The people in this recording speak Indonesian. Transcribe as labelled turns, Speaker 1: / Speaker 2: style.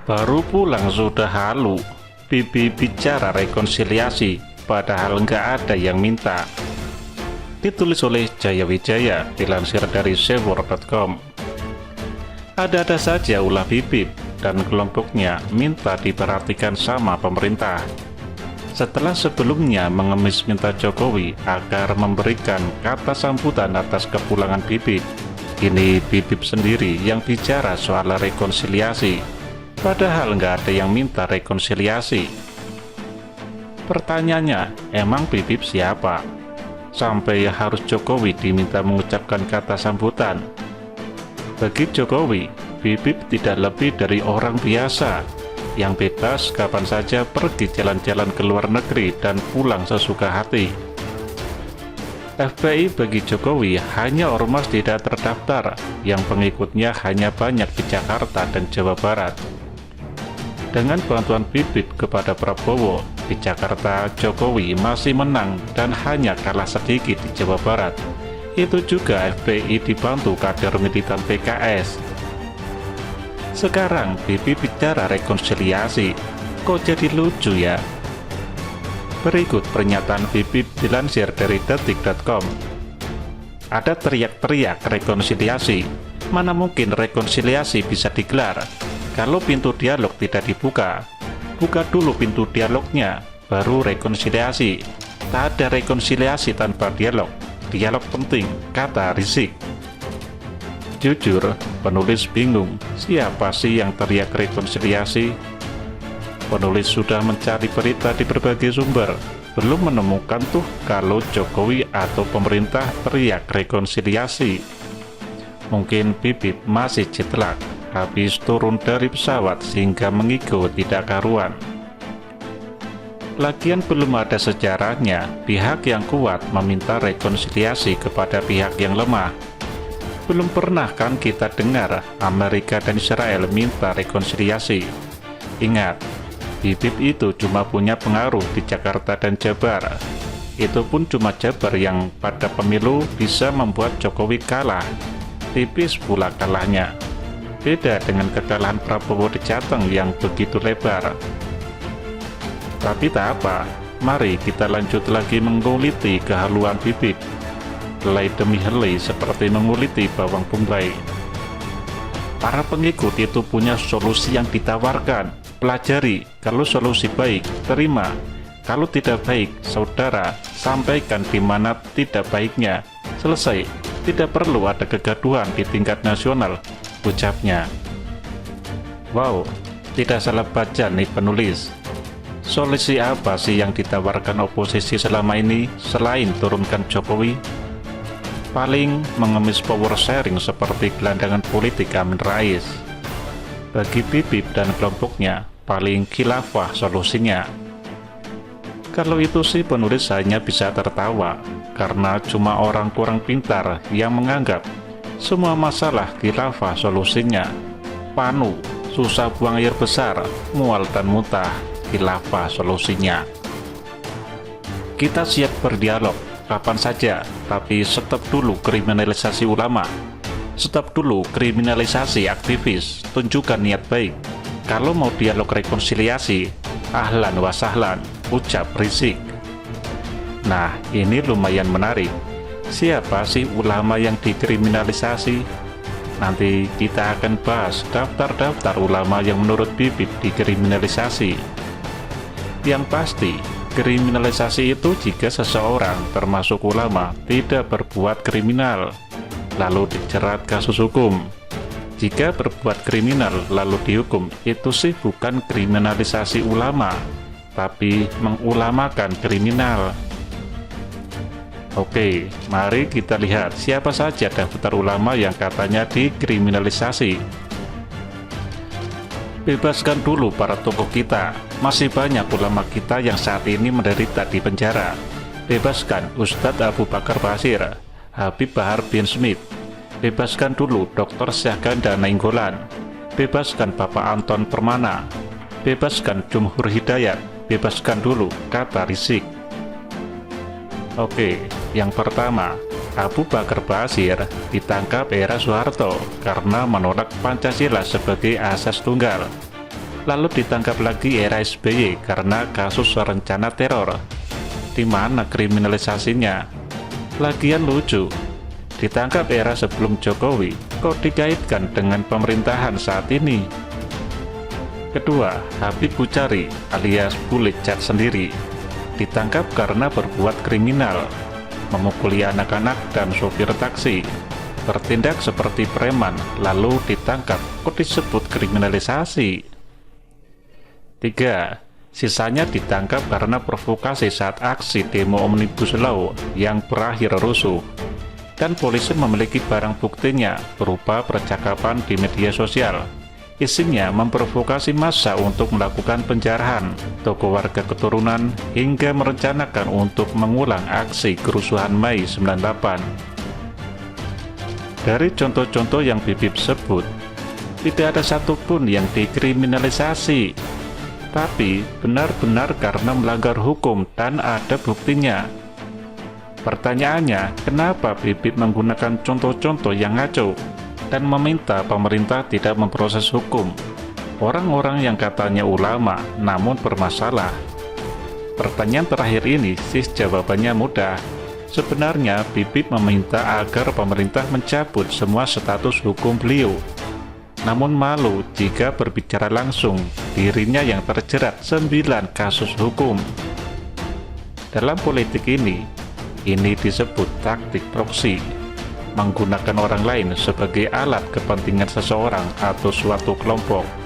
Speaker 1: Baru pulang sudah halu. Bibi bicara rekonsiliasi, padahal nggak ada yang minta. Ditulis oleh Jaya Wijaya, dilansir dari Sewor.com. Ada-ada saja ulah Bibip dan kelompoknya minta diperhatikan sama pemerintah. Setelah sebelumnya mengemis minta Jokowi agar memberikan kata sambutan atas kepulangan Bibip, kini Bibip sendiri yang bicara soal rekonsiliasi. Padahal nggak ada yang minta rekonsiliasi. Pertanyaannya, emang Bibip siapa? Sampai harus Jokowi diminta mengucapkan kata sambutan. Bagi Jokowi, Bibip tidak lebih dari orang biasa yang bebas kapan saja pergi jalan-jalan ke luar negeri dan pulang sesuka hati. FPI bagi Jokowi hanya ormas tidak terdaftar yang pengikutnya hanya banyak di Jakarta dan Jawa Barat. Dengan bantuan Bibip kepada Prabowo, di Jakarta Jokowi masih menang dan hanya kalah sedikit di Jawa Barat. Itu juga FPI dibantu kader militan PKS. Sekarang Bibip bicara rekonsiliasi, kok jadi lucu ya? Berikut pernyataan Bibip dilansir dari detik.com. Ada teriak-teriak rekonsiliasi. Mana mungkin rekonsiliasi bisa digelar kalau pintu dialog tidak dibuka? Buka dulu pintu dialognya, baru rekonsiliasi. Tak ada rekonsiliasi tanpa dialog. Dialog penting, kata Rizik. Jujur, penulis bingung, siapa sih yang teriak rekonsiliasi? Penulis sudah mencari berita di berbagai sumber, belum menemukan tuh kalau Jokowi atau pemerintah teriak rekonsiliasi. Mungkin Bibip masih jet lag, habis turun dari pesawat sehingga mengigo tidak karuan. Lagian belum ada sejarahnya pihak yang kuat meminta rekonsiliasi kepada pihak yang lemah. Belum pernah kan kita dengar Amerika dan Israel minta rekonsiliasi. Ingat, Bibip itu cuma punya pengaruh di Jakarta dan Jabar. Itu pun cuma Jabar yang pada pemilu bisa membuat Jokowi kalah. Tipis pula kalahnya. Beda dengan kekalahan Prabowo di Jateng yang begitu lebar. Tapi tak apa, mari kita lanjut lagi menguliti kehaluan Bibip. Helai demi helai seperti menguliti bawang bombay. Para pengikut itu punya solusi yang ditawarkan. Pelajari, kalau solusi baik, terima. Kalau tidak baik, saudara, sampaikan di mana tidak baiknya. Selesai, tidak perlu ada kegaduhan di tingkat nasional, ucapnya. Wow, tidak salah baca nih penulis. Solusi apa sih yang ditawarkan oposisi selama ini selain turunkan Jokowi? Paling mengemis power sharing seperti gelandangan politik Amin Rais. Bagi Bibip dan kelompoknya, paling khilafah solusinya. Kalau itu sih penulis hanya bisa tertawa, karena cuma orang kurang pintar yang menganggap semua masalah khilafah solusinya. Panu, susah buang air besar, mual dan muntah, khilafah solusinya. Kita siap berdialog kapan saja, tapi stop dulu kriminalisasi ulama. Stop dulu kriminalisasi aktivis, tunjukkan niat baik. Kalau mau dialog rekonsiliasi, ahlan wa sahlan, ucap Rizik. Nah, ini lumayan menarik. Siapa sih ulama yang dikriminalisasi? Nanti kita akan bahas daftar-daftar ulama yang menurut Bibip dikriminalisasi. Yang pasti, kriminalisasi itu jika seseorang, termasuk ulama, tidak berbuat kriminal, lalu dijerat kasus hukum. Jika berbuat kriminal lalu dihukum, itu sih bukan kriminalisasi ulama, tapi mengulamakan kriminal. Oke, mari kita lihat siapa saja daftar ulama yang katanya dikriminalisasi. Bebaskan dulu para tokoh kita. Masih banyak ulama kita yang saat ini menderita di penjara. Bebaskan Ustadz Abu Bakar Basir, Habib Bahar bin Smith. Bebaskan dulu Dr. Syahganda Nainggolan. Bebaskan Bapak Anton Permana. Bebaskan Jumhur Hidayat. Bebaskan dulu, kata Rizik. Oke, yang pertama, Abu Bakar Basir ditangkap era Soeharto karena menolak Pancasila sebagai asas tunggal. Lalu ditangkap lagi era SBY karena kasus rencana teror. Di mana kriminalisasinya? Lagian lucu, ditangkap era sebelum Jokowi, kok dikaitkan dengan pemerintahan saat ini? Kedua, Habib Bucari alias Bule Cat sendiri ditangkap karena berbuat kriminal, memukuli anak-anak dan sopir taksi, bertindak seperti preman, lalu ditangkap, kok disebut kriminalisasi? 3. Sisanya ditangkap karena provokasi saat aksi demo Omnibus Law yang berakhir rusuh. Dan polisi memiliki barang buktinya berupa percakapan di media sosial. Isinya memprovokasi massa untuk melakukan penjarahan toko warga keturunan hingga merencanakan untuk mengulang aksi kerusuhan Mei 98. Dari contoh-contoh yang Bibip sebut, tidak ada satupun yang dikriminalisasi, tapi benar-benar karena melanggar hukum dan ada buktinya. Pertanyaannya, kenapa Bibip menggunakan contoh-contoh yang ngaco dan meminta pemerintah tidak memproses hukum orang-orang yang katanya ulama namun bermasalah? Pertanyaan terakhir ini sih jawabannya mudah. Sebenarnya Bibip meminta agar pemerintah mencabut semua status hukum beliau. Namun malu jika berbicara langsung, dirinya yang terjerat 9 kasus hukum. Dalam politik ini disebut taktik proksi, menggunakan orang lain sebagai alat kepentingan seseorang atau suatu kelompok.